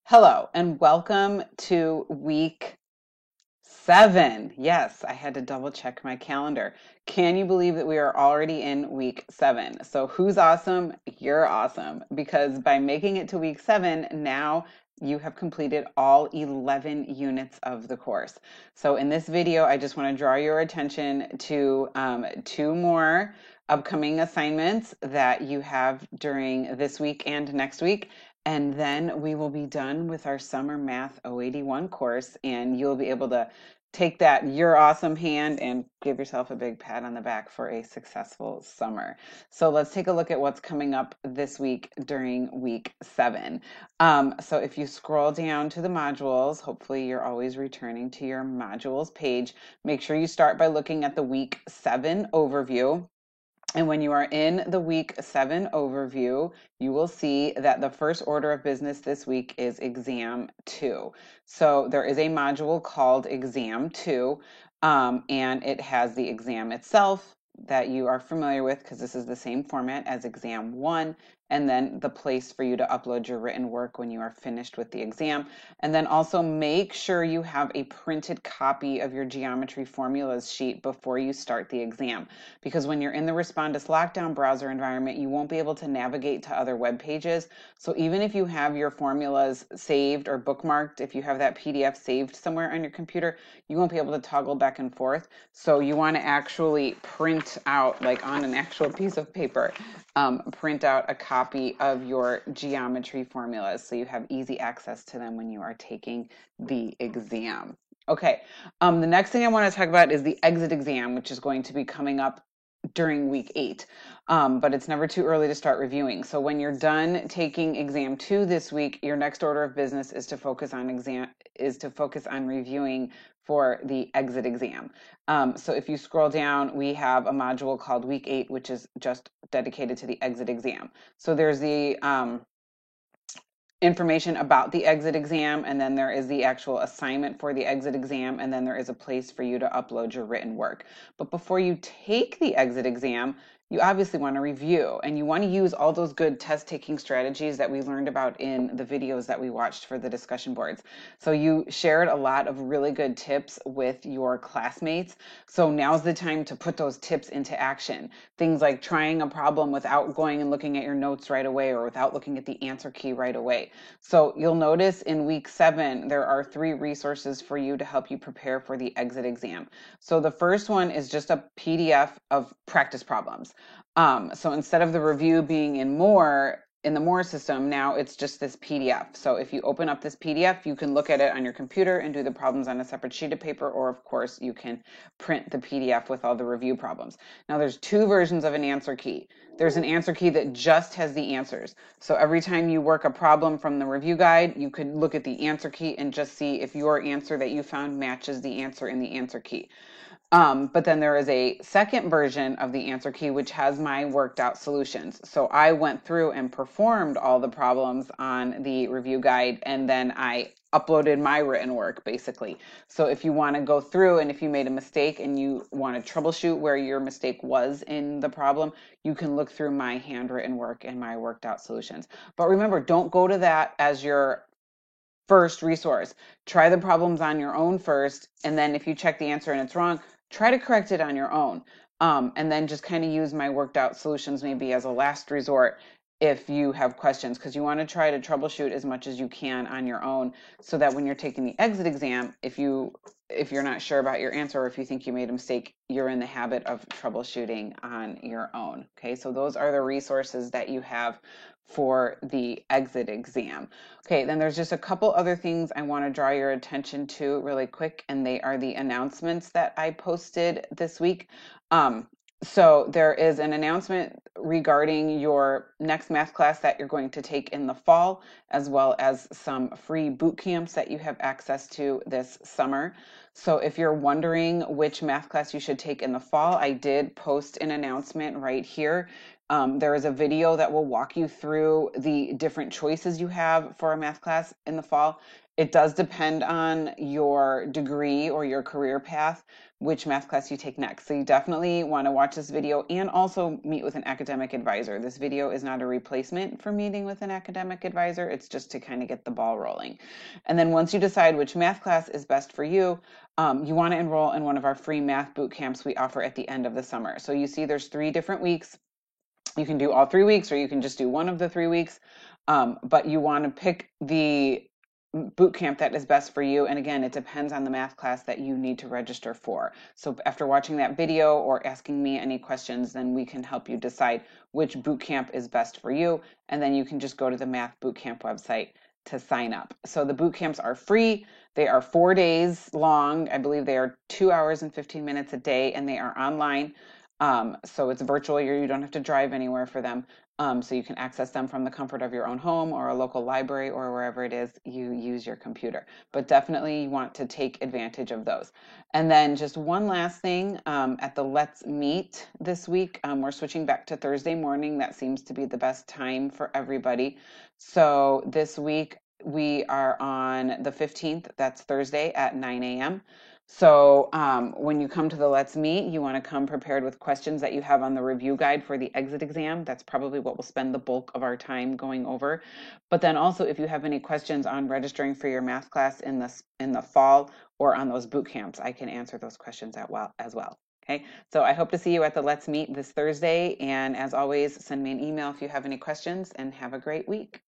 Hello and welcome to week 7. Yes, I had to double check my calendar. Can you believe that we are already in week 7? So, who's awesome? You're awesome because by making it to week 7, now you have completed all 11 units of the course. So, in this video, I just want to draw your attention to two more upcoming assignments that you have during this week and next week. And then we will be done with our Summer Math 081 course, and you'll be able to take that "you're awesome" hand and give yourself a big pat on the back for a successful summer. So let's take a look at what's coming up this week during week 7. So if you scroll down to the modules, hopefully you're always returning to your modules page. Make sure you start by looking at the week 7 overview. And when you are in the week 7 overview, you will see that the first order of business this week is exam 2. So there is a module called exam 2, and it has the exam itself that you are familiar with because this is the same format as exam 1, and then the place for you to upload your written work when you are finished with the exam. And then also make sure you have a printed copy of your geometry formulas sheet before you start the exam, because when you're in the Respondus Lockdown browser environment, you won't be able to navigate to other web pages. So even if you have your formulas saved or bookmarked, if you have that PDF saved somewhere on your computer, you won't be able to toggle back and forth. So you want to actually print out, like on an actual piece of paper, print out a copy of your geometry formulas so you have easy access to them when you are taking the exam. Okay, the next thing I want to talk about is the exit exam, which is going to be coming up during week 8, but it's never too early to start reviewing. So when you're done taking exam 2 this week, your next order of business is to focus on reviewing for the exit exam. So if you scroll down, we have a module called week 8, which is just dedicated to the exit exam. So there's the information about the exit exam, and then there is the actual assignment for the exit exam, and then there is a place for you to upload your written work. But before you take the exit exam, you obviously want to review, and you want to use all those good test taking strategies that we learned about in the videos that we watched for the discussion boards. So you shared a lot of really good tips with your classmates. So now's the time to put those tips into action. Things like trying a problem without going and looking at your notes right away, or without looking at the answer key right away. So you'll notice in week 7, there are 3 resources for you to help you prepare for the exit exam. So the first one is just a PDF of practice problems. So instead of the review being in the More system, now it's just this PDF. So if you open up this PDF, you can look at it on your computer and do the problems on a separate sheet of paper, or of course you can print the PDF with all the review problems. Now there's 2 versions of an answer key. There's an answer key that just has the answers. So every time you work a problem from the review guide, you could look at the answer key and just see if your answer that you found matches the answer in the answer key. But then there is a second version of the answer key, which has my worked out solutions. So I went through and performed all the problems on the review guide, and then I uploaded my written work, basically. So if you want to go through, and if you made a mistake and you want to troubleshoot where your mistake was in the problem, you can look through my handwritten work and my worked out solutions. But remember, don't go to that as your first resource. Try the problems on your own first, and then if you check the answer and it's wrong, try to correct it on your own. And then just kind of use my worked out solutions maybe as a last resort if you have questions, because you want to try to troubleshoot as much as you can on your own, so that when you're taking the exit exam, if you're not sure about your answer, or if you think you made a mistake, you're in the habit of troubleshooting on your own. Okay, so those are the resources that you have for the exit exam. Okay, then there's just a couple other things I want to draw your attention to really quick, and they are the announcements that I posted this week. So there is an announcement regarding your next math class that you're going to take in the fall, as well as some free boot camps that you have access to this summer. So if you're wondering which math class you should take in the fall, I did post an announcement right here. There is a video that will walk you through the different choices you have for a math class in the fall. It does depend on your degree or your career path, which math class you take next. So you definitely want to watch this video and also meet with an academic advisor. This video is not a replacement for meeting with an academic advisor. It's just to kind of get the ball rolling. And then once you decide which math class is best for you, you want to enroll in one of our free math boot camps we offer at the end of the summer. So you see there's 3 different weeks. You can do all 3 weeks, or you can just do one of the 3 weeks. But you want to pick the boot camp that is best for you. And again, it depends on the math class that you need to register for. So after watching that video or asking me any questions, then we can help you decide which boot camp is best for you. And then you can just go to the Math Bootcamp website to sign up. So the boot camps are free. They are 4 days long. I believe they are 2 hours and 15 minutes a day, and they are online. So it's virtual. You don't have to drive anywhere for them. So you can access them from the comfort of your own home or a local library or wherever it is you use your computer. But definitely you want to take advantage of those. And then just one last thing, at the Let's Meet this week, we're switching back to Thursday morning. That seems to be the best time for everybody. So this week we are on the 15th. That's Thursday at 9 a.m. So when you come to the Let's Meet, you want to come prepared with questions that you have on the review guide for the exit exam. That's probably what we'll spend the bulk of our time going over. But then also, if you have any questions on registering for your math class in the fall or on those boot camps, I can answer those questions as well. Okay, so I hope to see you at the Let's Meet this Thursday. And as always, send me an email if you have any questions, and have a great week.